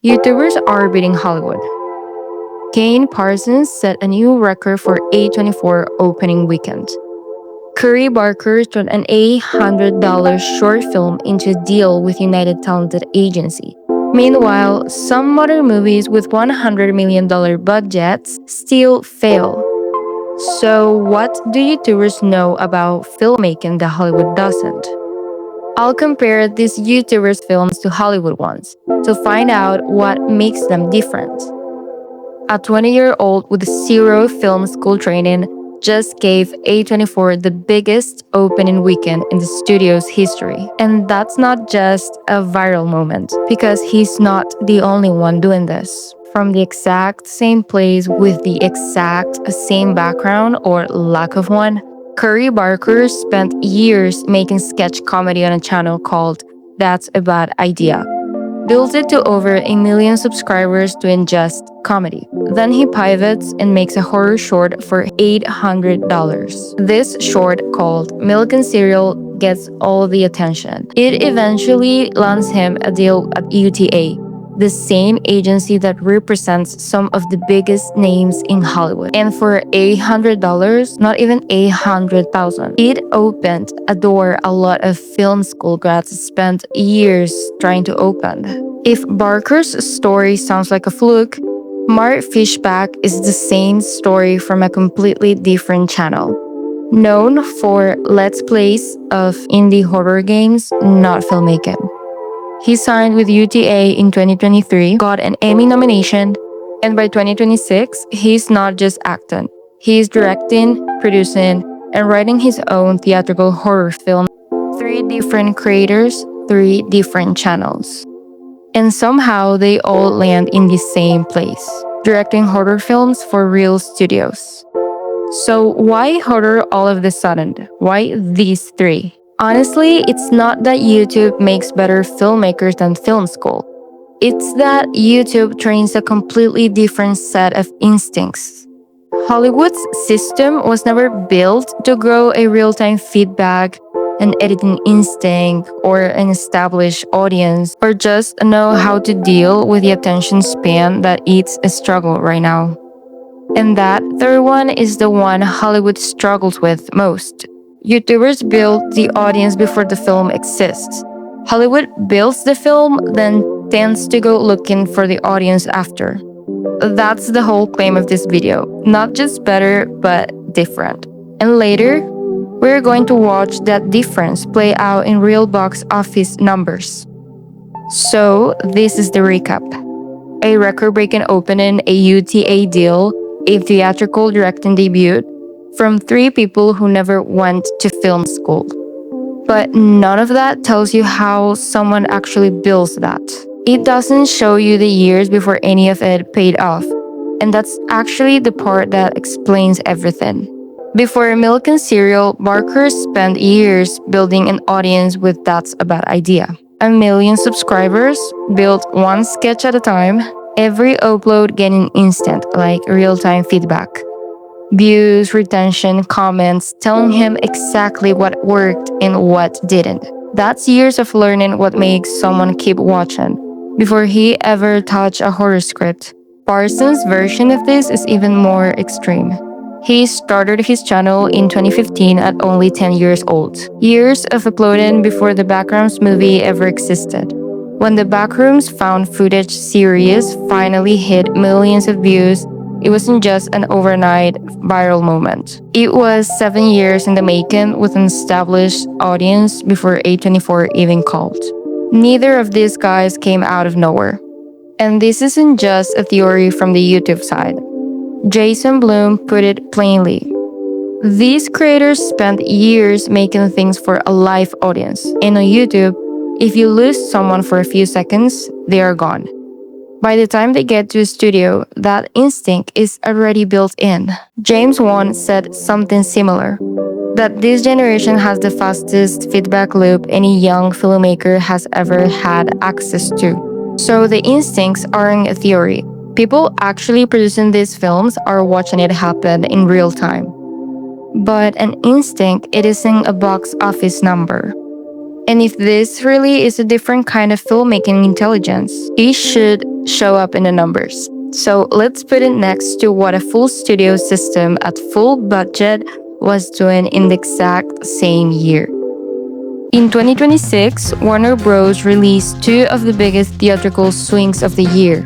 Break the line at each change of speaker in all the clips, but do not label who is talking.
YouTubers are beating Hollywood. Kane Parsons set a new record for A24 opening weekend. Curry Barker turned an $800 short film into a deal with United Talented Agency. Meanwhile, some modern movies with $100 million budgets still fail. So, what do YouTubers know about filmmaking that Hollywood doesn't? I'll compare these YouTubers' films to Hollywood ones to find out what makes them different. A 20-year-old with zero film school training just gave A24 the biggest opening weekend in the studio's history. And that's not just a viral moment, because he's not the only one doing this. From the exact same place with the exact same background or lack of one, Curry Barker spent years making sketch comedy on a channel called That's a Bad Idea. Built it to over 1 million subscribers doing just comedy. Then he pivots and makes a horror short for $800. This short, called Milk and Cereal, gets all the attention. It eventually lands him a deal at UTA, the same agency that represents some of the biggest names in Hollywood. And for $800, not even $800,000, it opened a door a lot of film school grads spent years trying to open. If Barker's story sounds like a fluke, Mark Fishback is the same story from a completely different channel. Known for Let's Plays of indie horror games, not filmmaking. He signed with UTA in 2023, got an Emmy nomination, and by 2026, he's not just acting. He's directing, producing, and writing his own theatrical horror film. 3 different creators, 3 different channels. And somehow they all land in the same place, directing horror films for real studios. So why horror all of a sudden? Why these 3? Honestly, it's not that YouTube makes better filmmakers than film school. It's that YouTube trains a completely different set of instincts. Hollywood's system was never built to grow a real-time feedback, an editing instinct, or an established audience, or just know how to deal with the attention span that it's a struggle right now. And that third one is the one Hollywood struggles with most. YouTubers build the audience before the film exists. Hollywood builds the film, then tends to go looking for the audience after. That's the whole claim of this video. Not just better, but different. And later, we're going to watch that difference play out in real box office numbers. So, this is the recap. A record-breaking opening, a UTA deal, a theatrical directing debut, from 3 people who never went to film school. But none of that tells you how someone actually builds that. It doesn't show you the years before any of it paid off. And that's actually the part that explains everything. Before Milk and Cereal, Barker spent years building an audience with That's a Bad Idea. 1 million subscribers, built one sketch at a time, every upload getting instant, like real-time feedback. Views, retention, comments, telling him exactly what worked and what didn't. That's years of learning what makes someone keep watching before he ever touched a horror script. Parsons' version of this is even more extreme. He started his channel in 2015 at only 10 years old. Years of uploading before the Backrooms movie ever existed. When the Backrooms found footage series finally hit millions of views, it wasn't just an overnight viral moment. It was 7 years in the making with an established audience before A24 even called. Neither of these guys came out of nowhere. And this isn't just a theory from the YouTube side. Jason Blum put it plainly. These creators spent years making things for a live audience. And on YouTube, if you lose someone for a few seconds, they are gone. By the time they get to a studio, that instinct is already built in. James Wan said something similar, that this generation has the fastest feedback loop any young filmmaker has ever had access to. So the instincts aren't a theory. People actually producing these films are watching it happen in real time. But an instinct, it isn't a box office number. And if this really is a different kind of filmmaking intelligence, it should show up in the numbers. So let's put it next to what a full studio system at full budget was doing in the exact same year. In 2026, Warner Bros. Released two of the biggest theatrical swings of the year: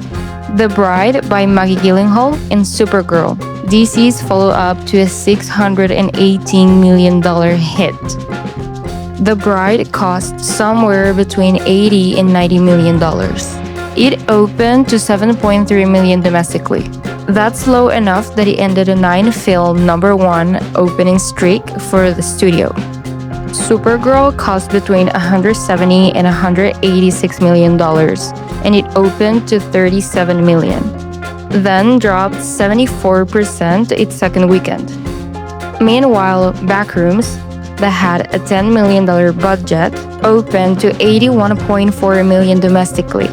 The Bride by Maggie Gyllenhaal and Supergirl, DC's follow-up to a $618 million hit. The Bride cost somewhere between $80 and $90 million. It opened to $7.3 million domestically. That's low enough that it ended a 9-film #1 opening streak for the studio. Supergirl cost between $170 and $186 million, and it opened to $37 million. Then dropped 74% its second weekend. Meanwhile, Backrooms, that had a $10 million budget, opened to $81.4 million domestically,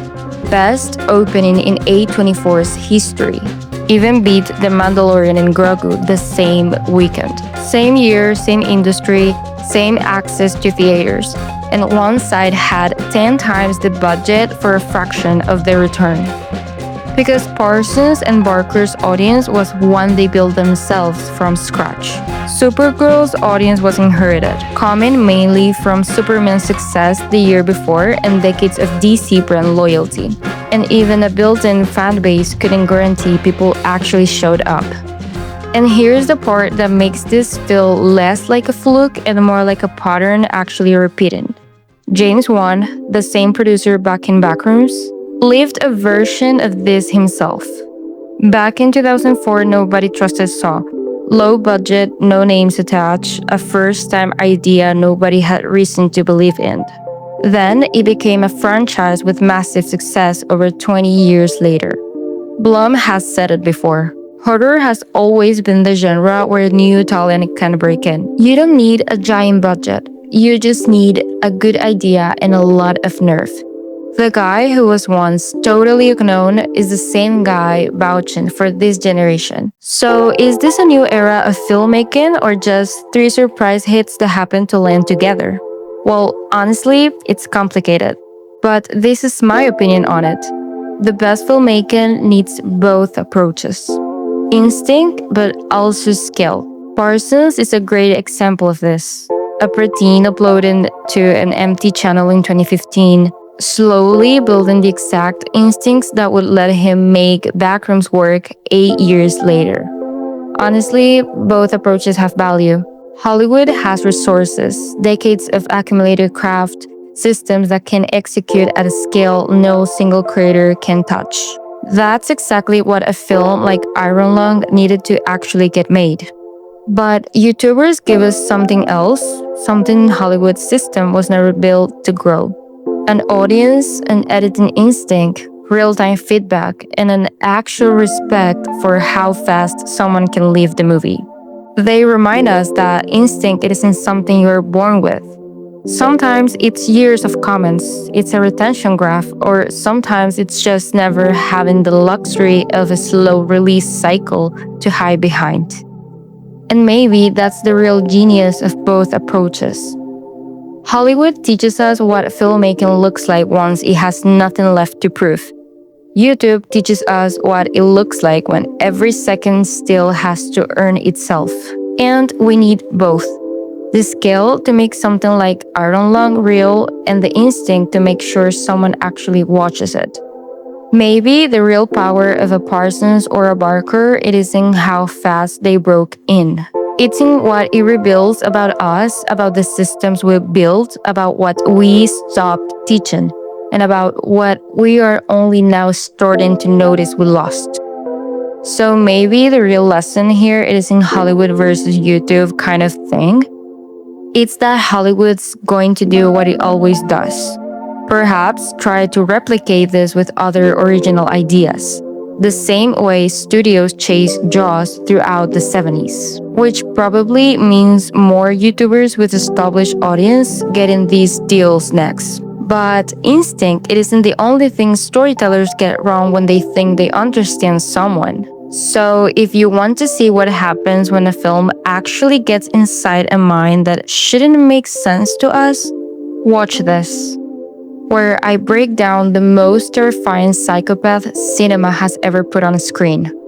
best opening in A24's history. Even beat The Mandalorian and Grogu the same weekend. Same year, same industry, same access to theaters, and one side had 10 times the budget for a fraction of their return. Because Parsons and Barker's audience was one they built themselves from scratch. Supergirl's audience was inherited, coming mainly from Superman's success the year before and decades of DC brand loyalty. And even a built-in fan base couldn't guarantee people actually showed up. And here's the part that makes this feel less like a fluke and more like a pattern actually repeating. James Wan, the same producer back in Backrooms, lived a version of this himself. Back in 2004, Nobody Trusted Saw. Low budget, no names attached, a first-time idea nobody had reason to believe in. Then it became a franchise with massive success over 20 years later. Blum has said it before. Horror has always been the genre where new talent can break in. You don't need a giant budget. You just need a good idea and a lot of nerve. The guy who was once totally unknown is the same guy vouching for this generation. So is this a new era of filmmaking or just 3 surprise hits that happen to land together? Well, honestly, it's complicated. But this is my opinion on it. The best filmmaking needs both approaches. Instinct, but also skill. Parsons is a great example of this. A preteen uploaded to an empty channel in 2015, slowly building the exact instincts that would let him make Backrooms work 8 years later. Honestly, both approaches have value. Hollywood has resources, decades of accumulated craft, systems that can execute at a scale no single creator can touch. That's exactly what a film like Iron Lung needed to actually get made. But YouTubers give us something else, something Hollywood's system was never built to grow. An audience, an editing instinct, real-time feedback, and an actual respect for how fast someone can leave the movie. They remind us that instinct isn't something you're born with. Sometimes it's years of comments, it's a retention graph, or sometimes it's just never having the luxury of a slow release cycle to hide behind. And maybe that's the real genius of both approaches. Hollywood teaches us what filmmaking looks like once it has nothing left to prove. YouTube teaches us what it looks like when every second still has to earn itself. And we need both. The skill to make something like Iron Lung real and the instinct to make sure someone actually watches it. Maybe the real power of a Parsons or a Barker it is in how fast they broke in. It's in what it reveals about us, about the systems we built, about what we stopped teaching, and about what we are only now starting to notice we lost. So maybe the real lesson here is in Hollywood versus YouTube kind of thing. It's that Hollywood's going to do what it always does. Perhaps try to replicate this with other original ideas. The same way studios chased Jaws throughout the 70s, which probably means more YouTubers with established audience getting these deals next. But instinct, it isn't the only thing storytellers get wrong when they think they understand someone. So if you want to see what happens when a film actually gets inside a mind that shouldn't make sense to us, Watch this, where I break down the most terrifying psychopath cinema has ever put on screen.